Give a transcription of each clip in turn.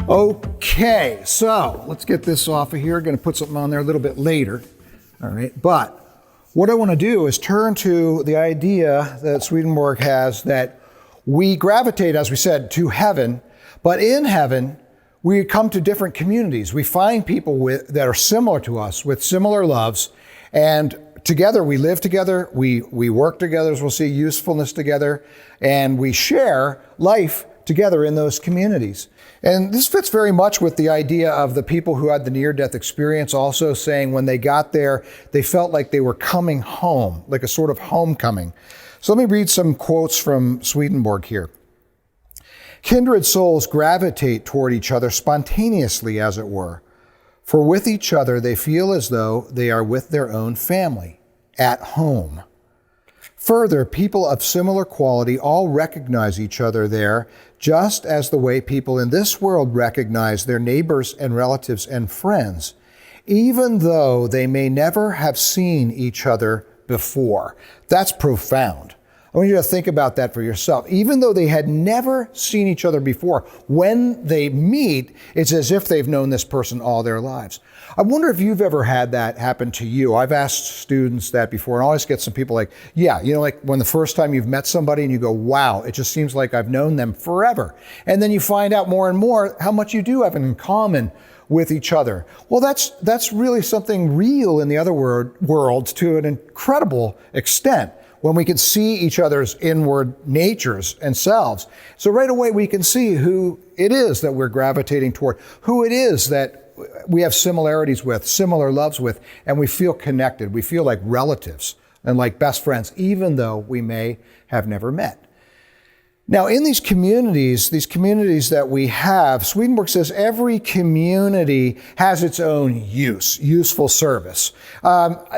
Okay, so let's get this off of here. Going to put something on there a little bit later. All right, but what I want to do is turn to the idea that Swedenborg has that we gravitate, as we said, to heaven, but in heaven, we come to different communities. We find people that are similar to us with similar loves, and together we live together, we work together, as we'll see, usefulness together, and we share life together in those communities. And this fits very much with the idea of the people who had the near-death experience also saying when they got there, they felt like they were coming home, like a sort of homecoming. So let me read some quotes from Swedenborg here. Kindred souls gravitate toward each other spontaneously, as it were, for with each other they feel as though they are with their own family, at home. Further, people of similar quality all recognize each other there, just as the way people in this world recognize their neighbors and relatives and friends, even though they may never have seen each other before. That's profound. I want you to think about that for yourself. Even though they had never seen each other before, when they meet, it's as if they've known this person all their lives. I wonder if you've ever had that happen to you. I've asked students that before, and I always get some people like, yeah, like when the first time you've met somebody and you go, wow, it just seems like I've known them forever. And then you find out more and more how much you do have in common with each other. Well, that's really something real in the other world to an incredible extent, when we can see each other's inward natures and selves. So right away we can see who it is that we're gravitating toward, who it is that we have similarities with, similar loves with, and we feel connected. We feel like relatives and like best friends, even though we may have never met. Now, in these communities that we have, Swedenborg says every community has its own useful service.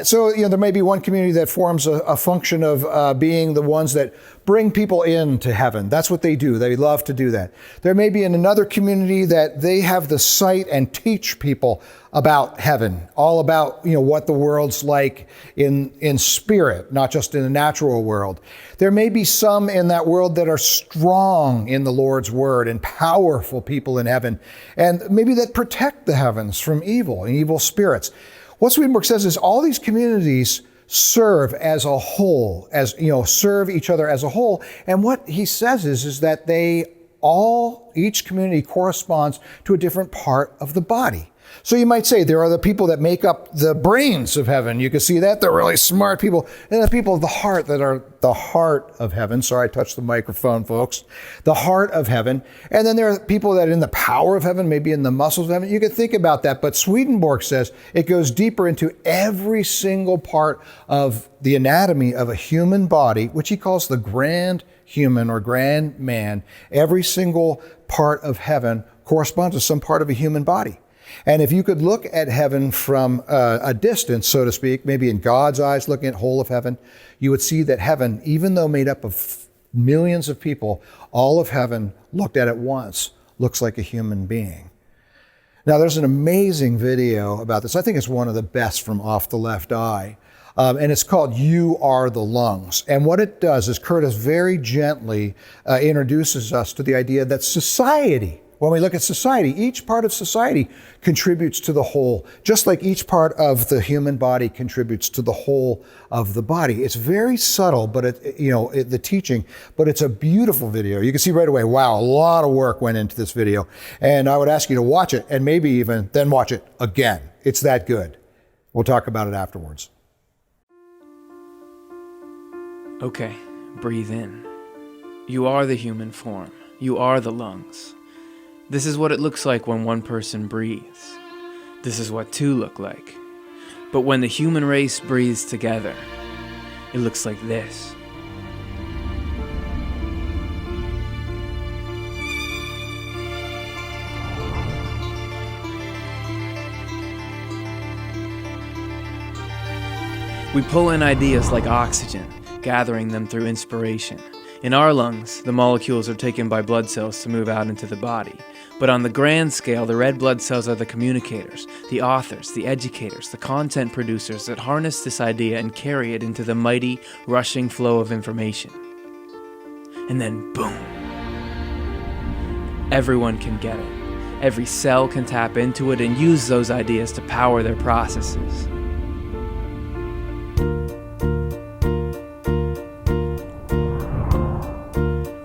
So there may be one community that forms a function of being the ones that bring people into heaven. That's what they do. They love to do that. There may be in another community that they have the sight and teach people about heaven, all about what the world's like in spirit, not just in the natural world. There may be some in that world that are strong in the Lord's word and powerful people in heaven, and maybe that protect the heavens from evil and evil spirits. What Swedenborg says is all these communities serve as a whole, serve each other as a whole. And what he says is that each community corresponds to a different part of the body. So you might say there are the people that make up the brains of heaven. You can see that. They're really smart people. And the people of the heart that are the heart of heaven. Sorry, I touched the microphone, folks. The heart of heaven. And then there are people that are in the power of heaven, maybe in the muscles of heaven. You can think about that. But Swedenborg says it goes deeper into every single part of the anatomy of a human body, which he calls the grand human or grand man. Every single part of heaven corresponds to some part of a human body. And if you could look at heaven from a distance, so to speak, maybe in God's eyes, looking at whole of heaven, you would see that heaven, even though made up of millions of people, all of heaven looked at once, looks like a human being. Now, there's an amazing video about this. I think it's one of the best from Off the Left Eye. And it's called You Are the Lungs. And what it does is Curtis very gently introduces us to the idea that society, when we look at society, each part of society contributes to the whole, just like each part of the human body contributes to the whole of the body. It's very subtle, but the teaching, but it's a beautiful video. You can see right away, wow, a lot of work went into this video. And I would ask you to watch it and maybe even then watch it again. It's that good. We'll talk about it afterwards. Okay, breathe in. You are the human form. You are the lungs. This is what it looks like when one person breathes. This is what two look like. But when the human race breathes together, it looks like this. We pull in ideas like oxygen, gathering them through inspiration. In our lungs, the molecules are taken by blood cells to move out into the body. But on the grand scale, the red blood cells are the communicators, the authors, the educators, the content producers that harness this idea and carry it into the mighty, rushing flow of information. And then, boom. Everyone can get it. Every cell can tap into it and use those ideas to power their processes.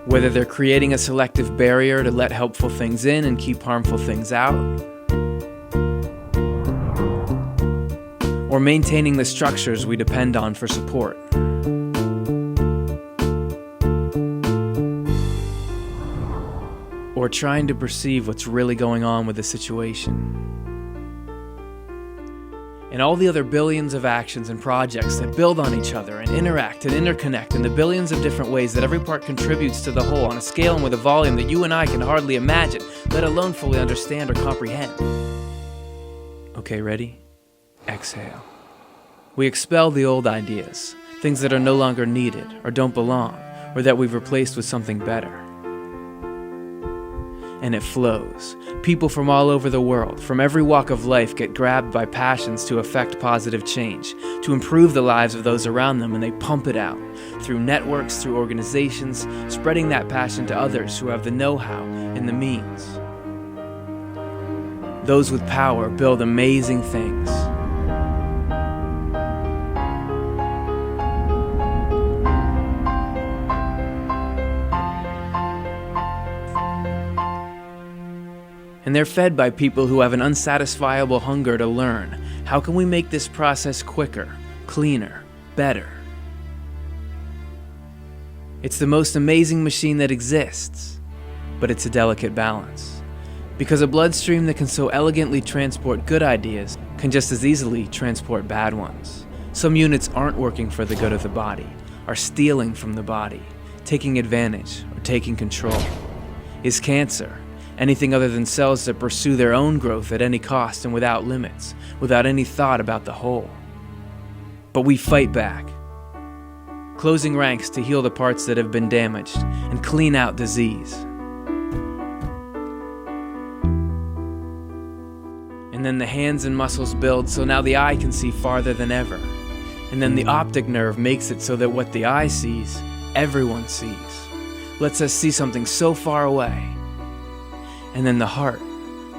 Whether they're creating a selective barrier to let helpful things in and keep harmful things out, or maintaining the structures we depend on for support. Or trying to perceive what's really going on with the situation. And all the other billions of actions and projects that build on each other and interact and interconnect in the billions of different ways that every part contributes to the whole on a scale and with a volume that you and I can hardly imagine, let alone fully understand or comprehend. Okay, ready? Exhale. We expel the old ideas, things that are no longer needed or don't belong, or that we've replaced with something better. And it flows. People from all over the world, from every walk of life, get grabbed by passions to affect positive change, to improve the lives of those around them, and they pump it out through networks, through organizations, spreading that passion to others who have the know-how and the means. Those with power build amazing things. And they're fed by people who have an unsatisfiable hunger to learn. How can we make this process quicker, cleaner, better? It's the most amazing machine that exists, but it's a delicate balance. Because a bloodstream that can so elegantly transport good ideas can just as easily transport bad ones. Some units aren't working for the good of the body, are stealing from the body, taking advantage or taking control. Is cancer anything other than cells that pursue their own growth at any cost and without limits, without any thought about the whole? But we fight back, closing ranks to heal the parts that have been damaged and clean out disease. And then the hands and muscles build so now the eye can see farther than ever. And then the optic nerve makes it so that what the eye sees, everyone sees. Lets us see something so far away. And then the heart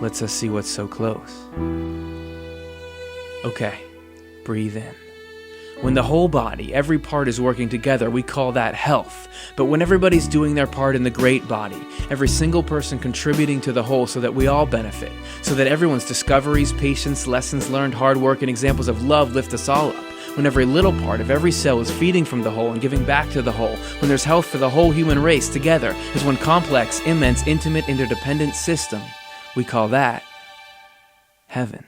lets us see what's so close. Okay, breathe in. When the whole body, every part is working together, we call that health. But when everybody's doing their part in the great body, every single person contributing to the whole so that we all benefit, so that everyone's discoveries, patience, lessons learned, hard work, and examples of love lift us all up. When every little part of every cell is feeding from the whole and giving back to the whole, when there's health for the whole human race together as one complex, immense, intimate, interdependent system, we call that heaven.